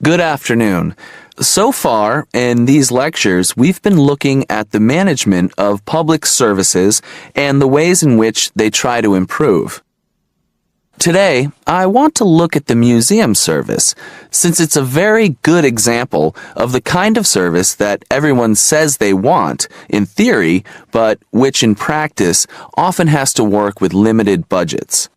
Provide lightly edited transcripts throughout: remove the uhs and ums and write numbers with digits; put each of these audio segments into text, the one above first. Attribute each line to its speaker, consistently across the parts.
Speaker 1: Good afternoon. So far, in these lectures, we've been looking at the management of public services and the ways in which they try to improve. Today, I want to look at the museum service, since it's a very good example of the kind of service that everyone says they want, in theory, but which in practice often has to work with limited budgets.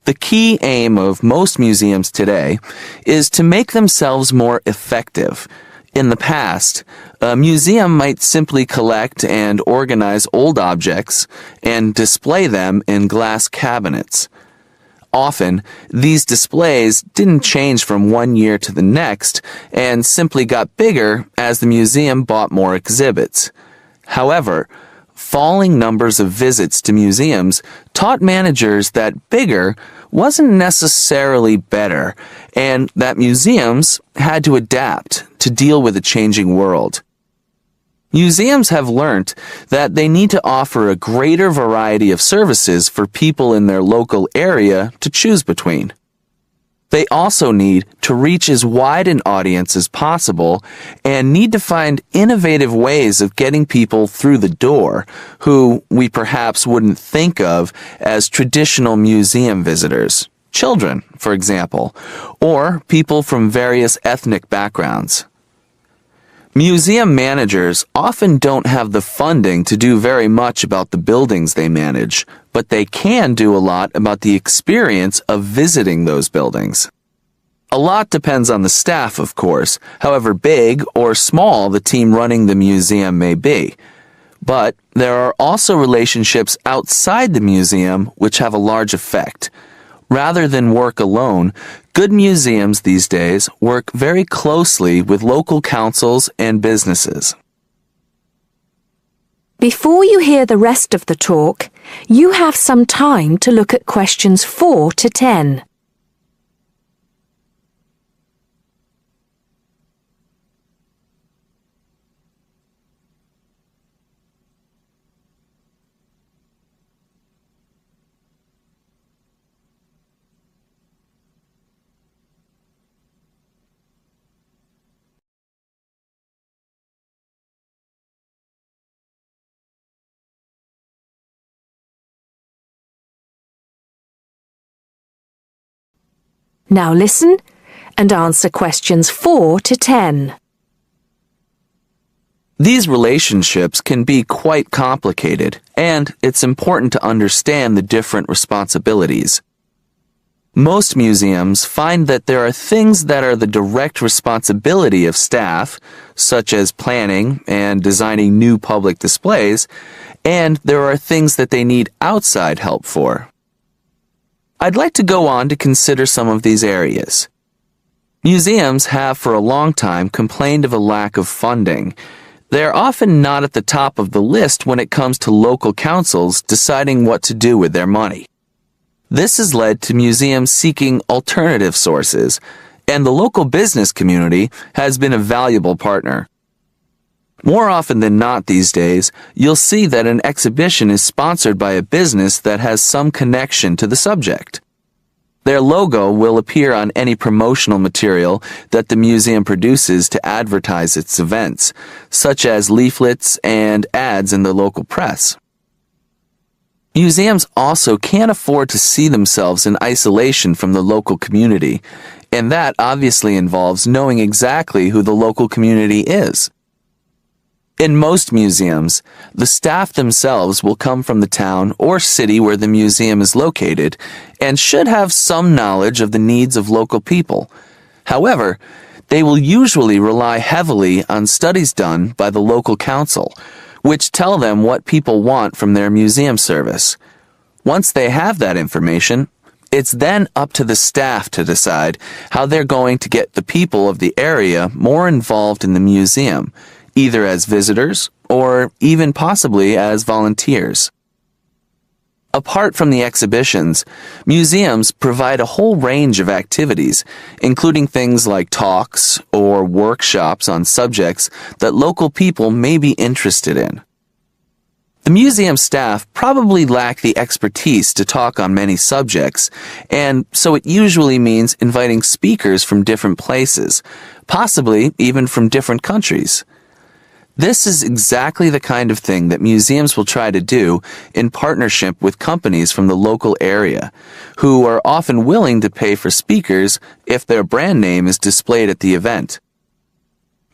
Speaker 1: The key aim of most museums today is to make themselves more effective. In the past, a museum might simply collect and organize old objects and display them in glass cabinets. Often, these displays didn't change from one year to the next and simply got bigger as the museum bought more exhibits. However, falling numbers of visits to museums taught managers that bigger wasn't necessarily better, and that museums had to adapt to deal with a changing world. Museums have learned that they need to offer a greater variety of services for people in their local area to choose between. They also need to reach as wide an audience as possible and need to find innovative ways of getting people through the door who we perhaps wouldn't think of as traditional museum visitors, children, for example, or people from various ethnic backgrounds. Museum managers often don't have the funding to do very much about the buildings they manage, but they can do a lot about the experience of visiting those buildings. A lot depends on the staff, of course, however big or small the team running the museum may be. But there are also relationships outside the museum which have a large effect. Rather than work alone, good museums these days work very closely with local councils and businesses.
Speaker 2: Before you hear the rest of the talk, you have some time to look at questions 4 to 10. Now listen and answer questions 4 to 10.
Speaker 1: These relationships can be quite complicated, and it's important to understand the different responsibilities. Most museums find that there are things that are the direct responsibility of staff, such as planning and designing new public displays, and there are things that they need outside help for. I'd like to go on to consider some of these areas. Museums have for a long time complained of a lack of funding. They're often not at the top of the list when it comes to local councils deciding what to do with their money. This has led to museums seeking alternative sources, and the local business community has been a valuable partner. More often than not these days, you'll see that an exhibition is sponsored by a business that has some connection to the subject. Their logo will appear on any promotional material that the museum produces to advertise its events, such as leaflets and ads in the local press. Museums also can't afford to see themselves in isolation from the local community, and that obviously involves knowing exactly who the local community is. In most museums, the staff themselves will come from the town or city where the museum is located and should have some knowledge of the needs of local people. However, they will usually rely heavily on studies done by the local council, which tell them what people want from their museum service. Once they have that information, it's then up to the staff to decide how they're going to get the people of the area more involved in the museum, either as visitors or even possibly as volunteers. Apart from the exhibitions, museums provide a whole range of activities, including things like talks or workshops on subjects that local people may be interested in. The museum staff probably lack the expertise to talk on many subjects, and so it usually means inviting speakers from different places, possibly even from different countries. This is exactly the kind of thing that museums will try to do in partnership with companies from the local area, who are often willing to pay for speakers if their brand name is displayed at the event.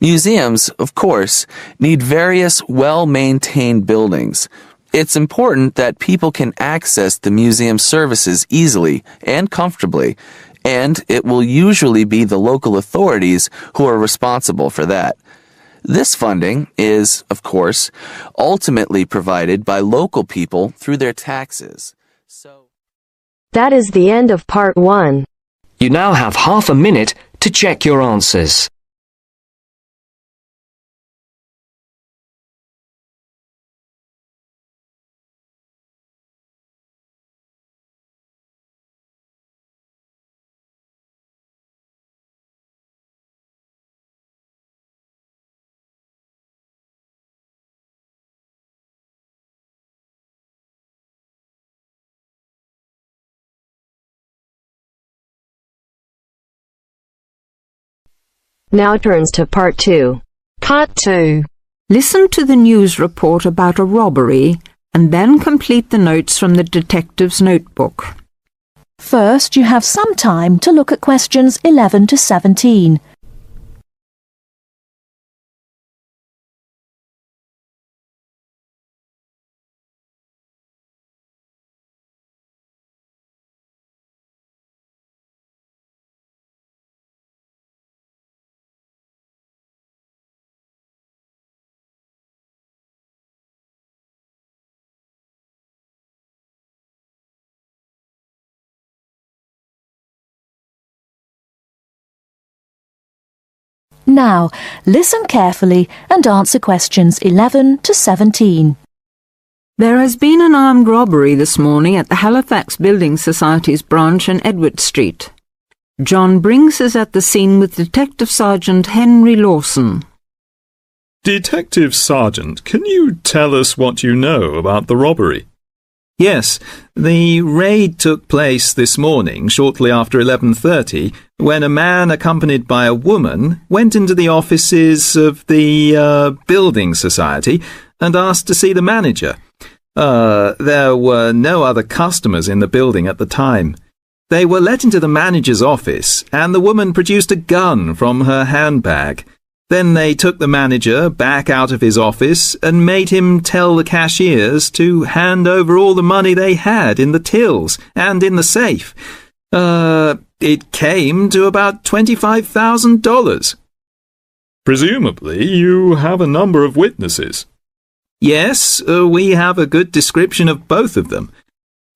Speaker 1: Museums, of course, need various well-maintained buildings. It's important that people can access the museum services easily and comfortably, and it will usually be the local authorities who are responsible for that. This funding is, of course, ultimately provided by local people through their taxes.
Speaker 3: That is the end of part 1.
Speaker 4: You now have half a minute to check your answers.
Speaker 3: Now turns to part 2.
Speaker 5: Part 2. Listen to the news report about a robbery and then complete the notes from the detective's notebook.
Speaker 2: First, you have some time to look at questions 11 to 17. Now, listen carefully and answer questions 11 to 17.
Speaker 5: There has been an armed robbery this morning at the Halifax Building Society's branch on Edward Street. John Brinks is at the scene with Detective Sergeant Henry Lawson.
Speaker 6: Detective Sergeant, can you tell us what you know about the robbery?
Speaker 7: Yes, the raid took place this morning shortly after 11:30 when a man accompanied by a woman went into the offices of the building society and asked to see the manager. There were no other customers in the building at the time. They were let into the manager's office and the woman produced a gun from her handbag. Then they took the manager back out of his office and made him tell the cashiers to hand over all the money they had in the tills and in the safe. It came to about $25,000.
Speaker 6: Presumably, you have a number of witnesses.
Speaker 7: Yes, we have a good description of both of them.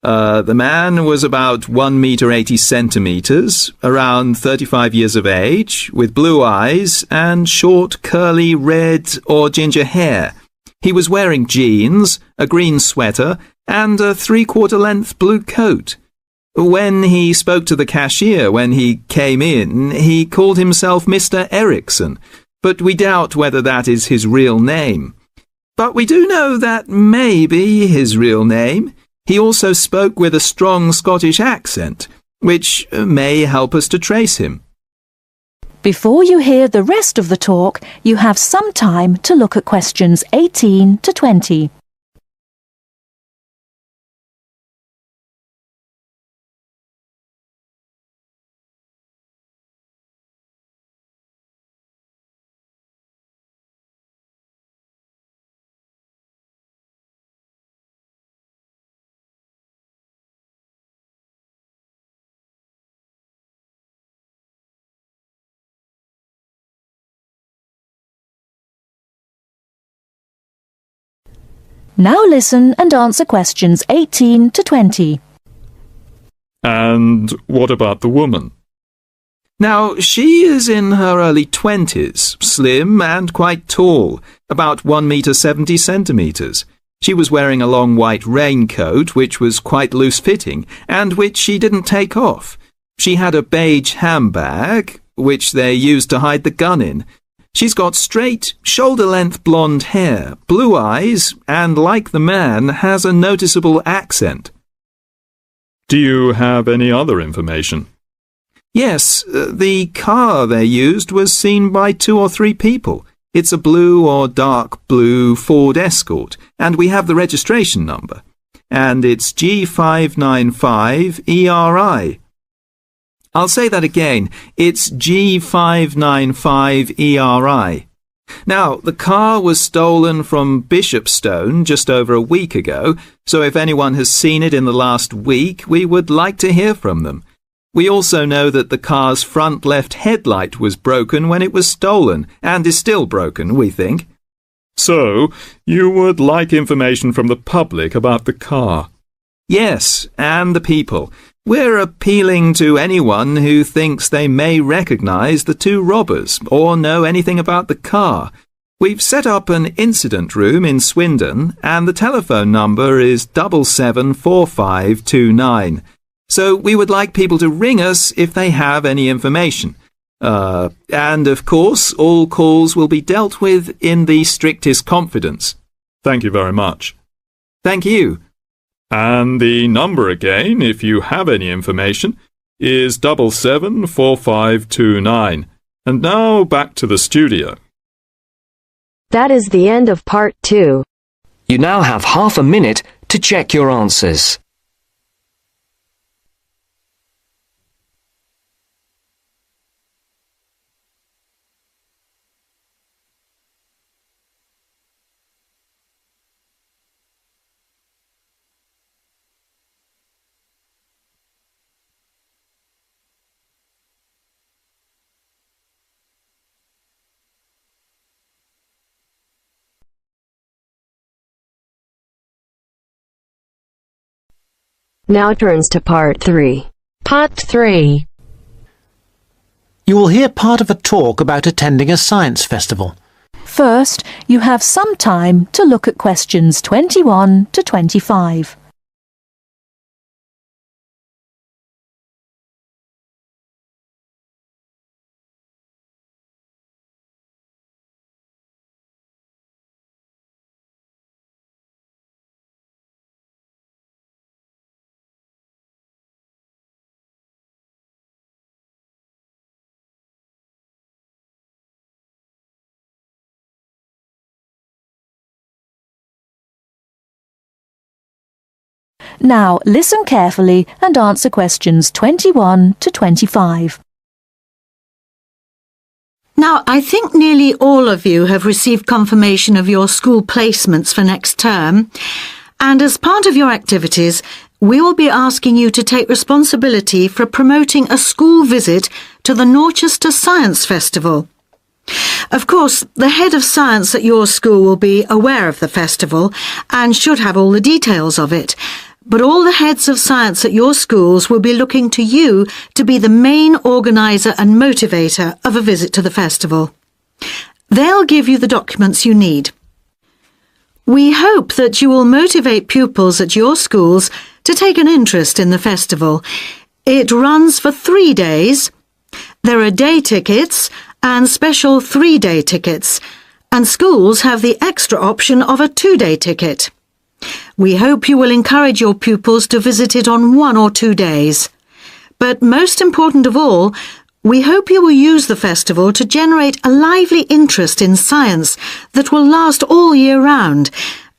Speaker 7: The man was about 1 meter 80 centimeters, around 35 years of age, with blue eyes and short, curly red or ginger hair. He was wearing jeans, a green sweater, and a 3/4 length blue coat. When he spoke to the cashier when he came in, he called himself Mr. Erickson, but we doubt whether that is his real name. But we do know that may be his real name. He also spoke with a strong Scottish accent, which may help us to trace him.
Speaker 2: Before you hear the rest of the talk, you have some time to look at questions 18 to 20. Now listen and answer questions 18 to 20.
Speaker 6: And what about the woman?
Speaker 7: Now, she is in her early 20s, slim and quite tall, about 1 meter 70 centimeters. She was wearing a long white raincoat, which was quite loose-fitting, and which she didn't take off. She had a beige handbag, which they used to hide the gun in. She's got straight, shoulder-length blonde hair, blue eyes, and like the man, has a noticeable accent.
Speaker 6: Do you have any other information?
Speaker 7: Yes, the car they used was seen by 2 or 3 people. It's a blue or dark blue Ford Escort, and we have the registration number. And it's G595ERI. I'll say that again. It's G595ERI. Now, the car was stolen from Bishopstone just over a week ago, so if anyone has seen it in the last week, we would like to hear from them. We also know that the car's front left headlight was broken when it was stolen, and is still broken, we think.
Speaker 6: So, you would like information from the public about the car?
Speaker 7: Yes, and the people. We're appealing to anyone who thinks they may recognise the 2 robbers or know anything about the car. We've set up an incident room in Swindon, and the telephone number is 774529. So we would like people to ring us if they have any information. And of course, all calls will be dealt with in the strictest confidence.
Speaker 6: Thank you very much.
Speaker 7: Thank you.
Speaker 6: And the number again, if you have any information, is 774529. And now back to the studio.
Speaker 3: That is the end of part 2.
Speaker 4: You now have half a minute to check your answers.
Speaker 3: Now turns to part 3. Part 3.
Speaker 8: You will hear part of a talk about attending a science festival.
Speaker 2: First, you have some time to look at questions 21 to 25. Now listen carefully and answer questions 21 to 25.
Speaker 9: Now, I think nearly all of you have received confirmation of your school placements for next term, and as part of your activities, we will be asking you to take responsibility for promoting a school visit to the Norchester Science Festival. Of course, the head of science at your school will be aware of the festival and should have all the details of it. But all the heads of science at your schools will be looking to you to be the main organiser and motivator of a visit to the festival. They'll give you the documents you need. We hope that you will motivate pupils at your schools to take an interest in the festival. It runs for 3 days. There are day tickets and special 3-day tickets, and schools have the extra option of a 2-day ticket. We hope you will encourage your pupils to visit it on 1 or 2 days. But most important of all, we hope you will use the festival to generate a lively interest in science that will last all year round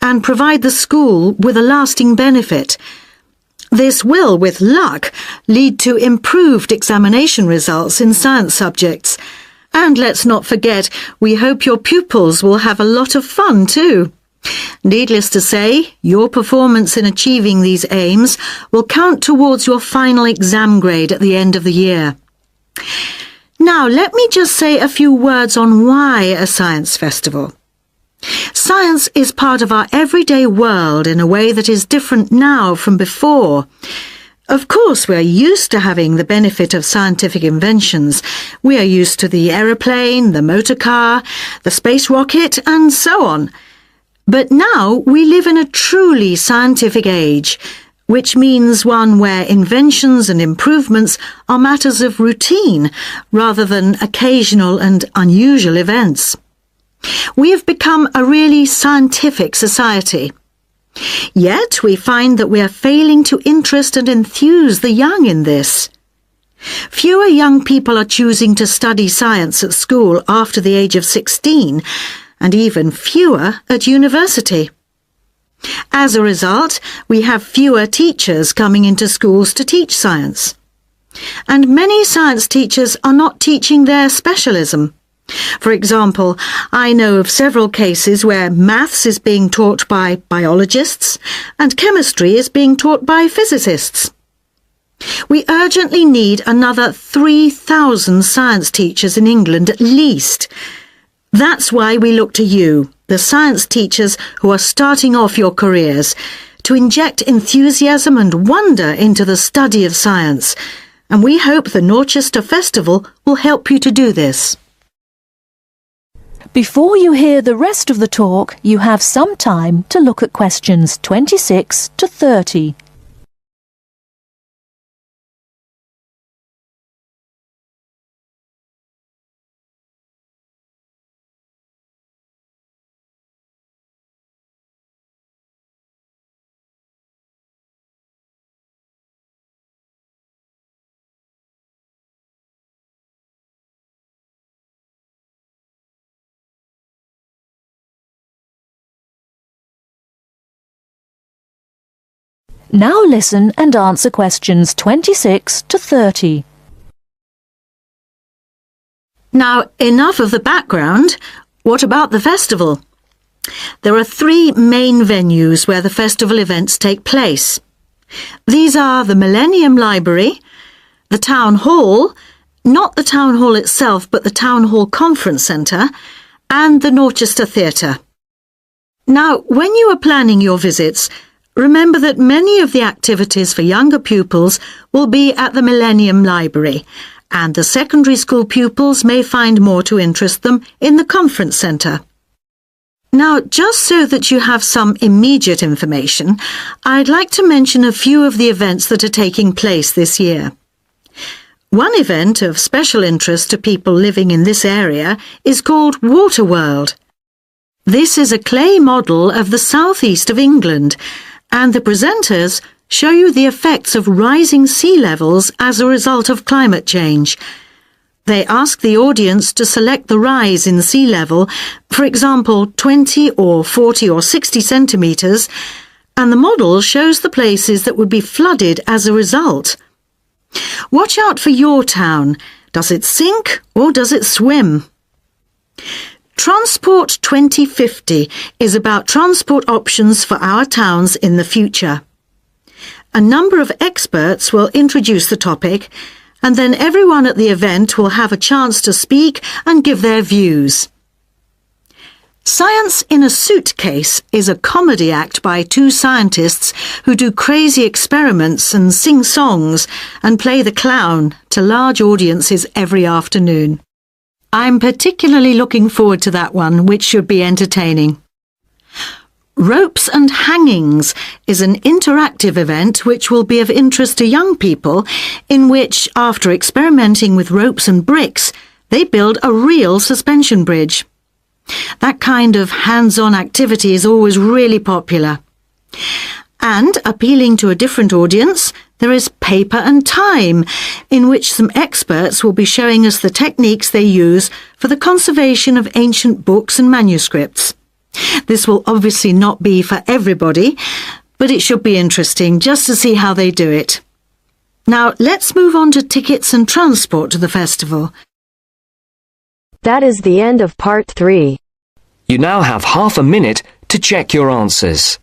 Speaker 9: and provide the school with a lasting benefit. This will, with luck, lead to improved examination results in science subjects. And let's not forget, we hope your pupils will have a lot of fun too. Needless to say, your performance in achieving these aims will count towards your final exam grade at the end of the year. Now, let me just say a few words on why a science festival. Science is part of our everyday world in a way that is different now from before. Of course, we are used to having the benefit of scientific inventions. We are used to the aeroplane, the motor car, the space rocket, and so on. But now we live in a truly scientific age. which means one where inventions and improvements are matters of routine rather than occasional and unusual events. We have become a really scientific society. Yet we find that we are failing to interest and enthuse the young in this. Fewer young people are choosing to study science at school after the age of 16, and even fewer at university. As a result, we have fewer teachers coming into schools to teach science. And many science teachers are not teaching their specialism. For example, I know of several cases where maths is being taught by biologists and chemistry is being taught by physicists. We urgently need another 3,000 science teachers in England at least. That's why we look to you, the science teachers who are starting off your careers, to inject enthusiasm and wonder into the study of science, and we hope the Norchester Festival will help you to do this.
Speaker 2: Before you hear the rest of the talk, you have some time to look at questions 26 to 30. Now listen and answer questions 26 to 30.
Speaker 9: Now, enough of the background. What about the festival? There are 3 main venues where the festival events take place. These are the Millennium Library, the Town Hall, not the Town Hall itself, but the Town Hall Conference Centre, and the Norchester Theatre. Now, when you are planning your visits, remember that many of the activities for younger pupils will be at the Millennium Library, and the secondary school pupils may find more to interest them in the Conference Centre. Now, just so that you have some immediate information, I'd like to mention a few of the events that are taking place this year. One event of special interest to people living in this area is called Waterworld. This is a clay model of the southeast of England, and the presenters show you the effects of rising sea levels as a result of climate change. They ask the audience to select the rise in sea level, for example 20 or 40 or 60 centimetres, and the model shows the places that would be flooded as a result. Watch out for your town. Does it sink or does it swim? Transport 2050 is about transport options for our towns in the future. A number of experts will introduce the topic, and then everyone at the event will have a chance to speak and give their views. Science in a Suitcase is a comedy act by 2 scientists who do crazy experiments and sing songs and play the clown to large audiences every afternoon. I'm particularly looking forward to that one, which should be entertaining. Ropes and Hangings is an interactive event which will be of interest to young people, in which, after experimenting with ropes and bricks, they build a real suspension bridge. That kind of hands-on activity is always really popular. And, appealing to a different audience, there is Paper and Time, in which some experts will be showing us the techniques they use for the conservation of ancient books and manuscripts. This will obviously not be for everybody, but it should be interesting just to see how they do it. Now, let's move on to tickets and transport to the festival.
Speaker 3: That is the end of part 3.
Speaker 4: You now have half a minute to check your answers.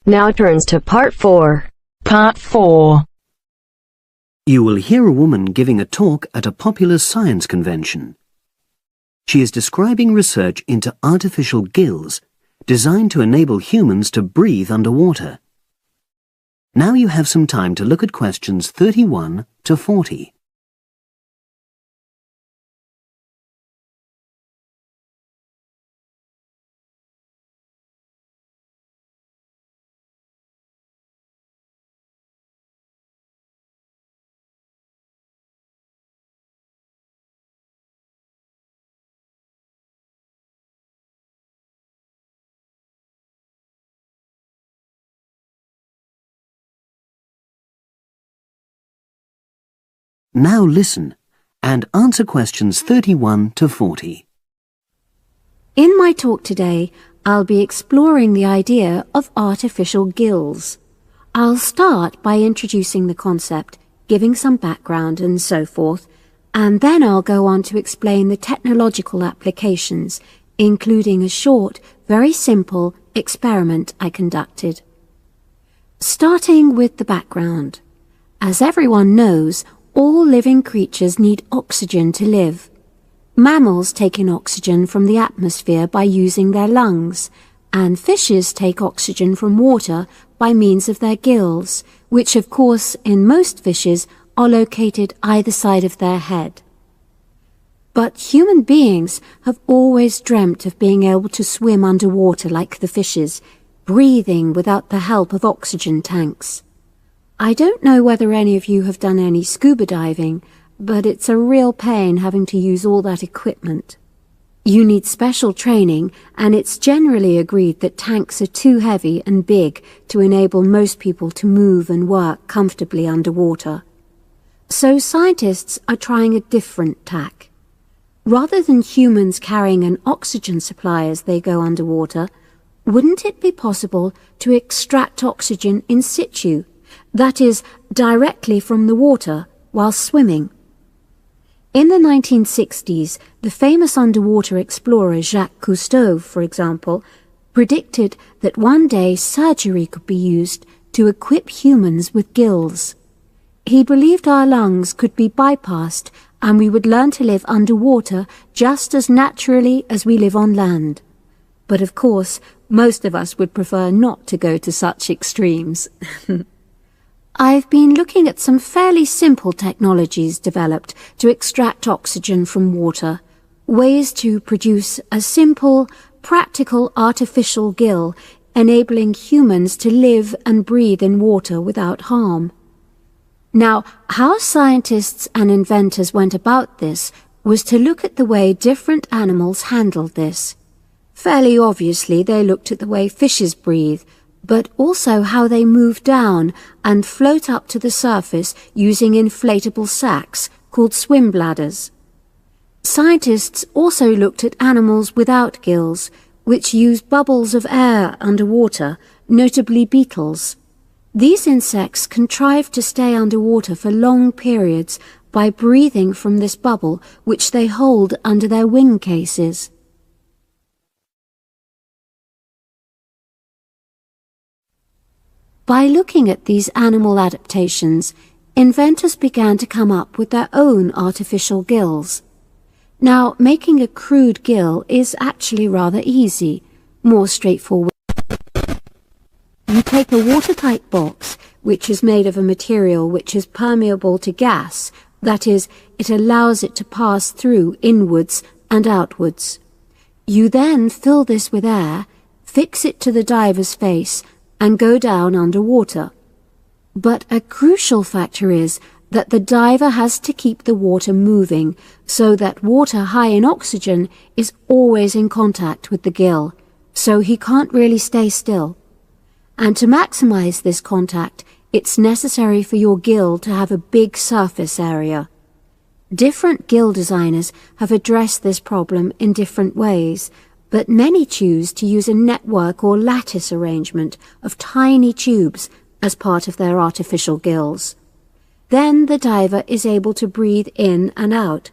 Speaker 3: Now turns to part 4. Part 4.
Speaker 10: You will hear a woman giving a talk at a popular science convention. She is describing research into artificial gills designed to enable humans to breathe underwater. Now you have some time to look at questions 31 to 40. Now listen and answer questions 31 to 40.
Speaker 11: In my talk today, I'll be exploring the idea of artificial gills. I'll start by introducing the concept, giving some background and so forth, and then I'll go on to explain the technological applications, including a short, very simple experiment I conducted. Starting with the background. As everyone knows, all living creatures need oxygen to live. Mammals take in oxygen from the atmosphere by using their lungs, and fishes take oxygen from water by means of their gills, which of course in most fishes are located either side of their head. But human beings have always dreamt of being able to swim underwater like the fishes, breathing without the help of oxygen tanks. I don't know whether any of you have done any scuba diving, but it's a real pain having to use all that equipment. You need special training, and it's generally agreed that tanks are too heavy and big to enable most people to move and work comfortably underwater. So scientists are trying a different tack. Rather than humans carrying an oxygen supply as they go underwater, wouldn't it be possible to extract oxygen in situ? That is, directly from the water while swimming. In the 1960s, the famous underwater explorer Jacques Cousteau, for example, predicted that one day surgery could be used to equip humans with gills. He believed our lungs could be bypassed and we would learn to live underwater just as naturally as we live on land. But of course, most of us would prefer not to go to such extremes. I've been looking at some fairly simple technologies developed to extract oxygen from water, ways to produce a simple, practical artificial gill, enabling humans to live and breathe in water without harm. Now, how scientists and inventors went about this was to look at the way different animals handled this. Fairly obviously, they looked at the way fishes breathe, but also how they move down and float up to the surface using inflatable sacs called swim bladders. Scientists also looked at animals without gills, which use bubbles of air underwater, notably beetles. These insects contrive to stay underwater for long periods by breathing from this bubble, which they hold under their wing cases. By looking at these animal adaptations, inventors began to come up with their own artificial gills. Now, making a crude gill is actually rather easy, more straightforward. You take a watertight box, which is made of a material which is permeable to gas, that is, it allows it to pass through inwards and outwards. You then fill this with air, fix it to the diver's face, and go down underwater. But a crucial factor is that the diver has to keep the water moving so that water high in oxygen is always in contact with the gill, so he can't really stay still. And to maximize this contact, it's necessary for your gill to have a big surface area. Different gill designers have addressed this problem in different ways, but many choose to use a network or lattice arrangement of tiny tubes as part of their artificial gills. Then the diver is able to breathe in and out.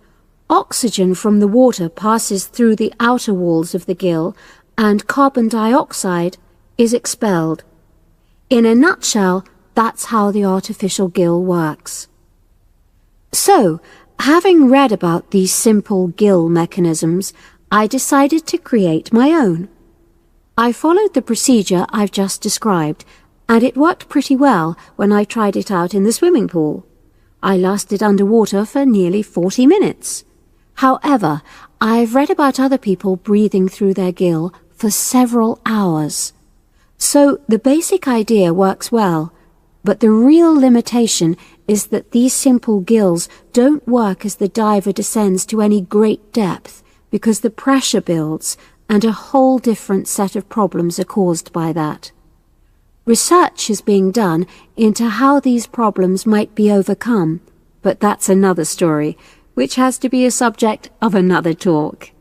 Speaker 11: Oxygen from the water passes through the outer walls of the gill, and carbon dioxide is expelled. In a nutshell, that's how the artificial gill works. So, having read about these simple gill mechanisms, I decided to create my own. I followed the procedure I've just described, and it worked pretty well when I tried it out in the swimming pool. I lasted underwater for nearly 40 minutes. However, I've read about other people breathing through their gill for several hours. So the basic idea works well, but the real limitation is that these simple gills don't work as the diver descends to any great depth because the pressure builds and a whole different set of problems are caused by that. Research is being done into how these problems might be overcome, but that's another story, which has to be a subject of another talk.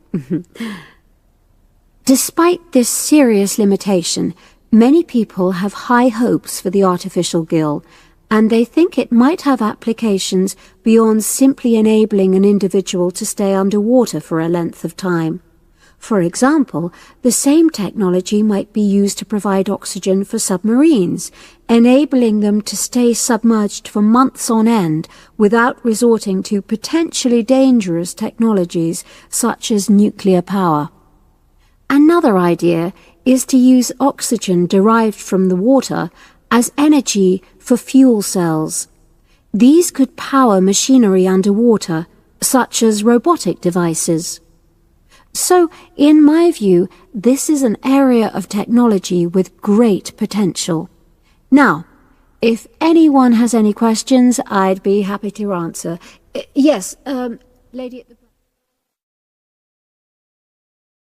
Speaker 11: Despite this serious limitation, many people have high hopes for the artificial gill, and they think it might have applications beyond simply enabling an individual to stay underwater for a length of time. For example, the same technology might be used to provide oxygen for submarines, enabling them to stay submerged for months on end without resorting to potentially dangerous technologies such as nuclear power. Another idea is to use oxygen derived from the water as energy for fuel cells. These could power machinery underwater, such as robotic devices. So, in my view, this is an area of technology with great potential. Now, if anyone has any questions, I'd be happy to answer. Yes, lady at the...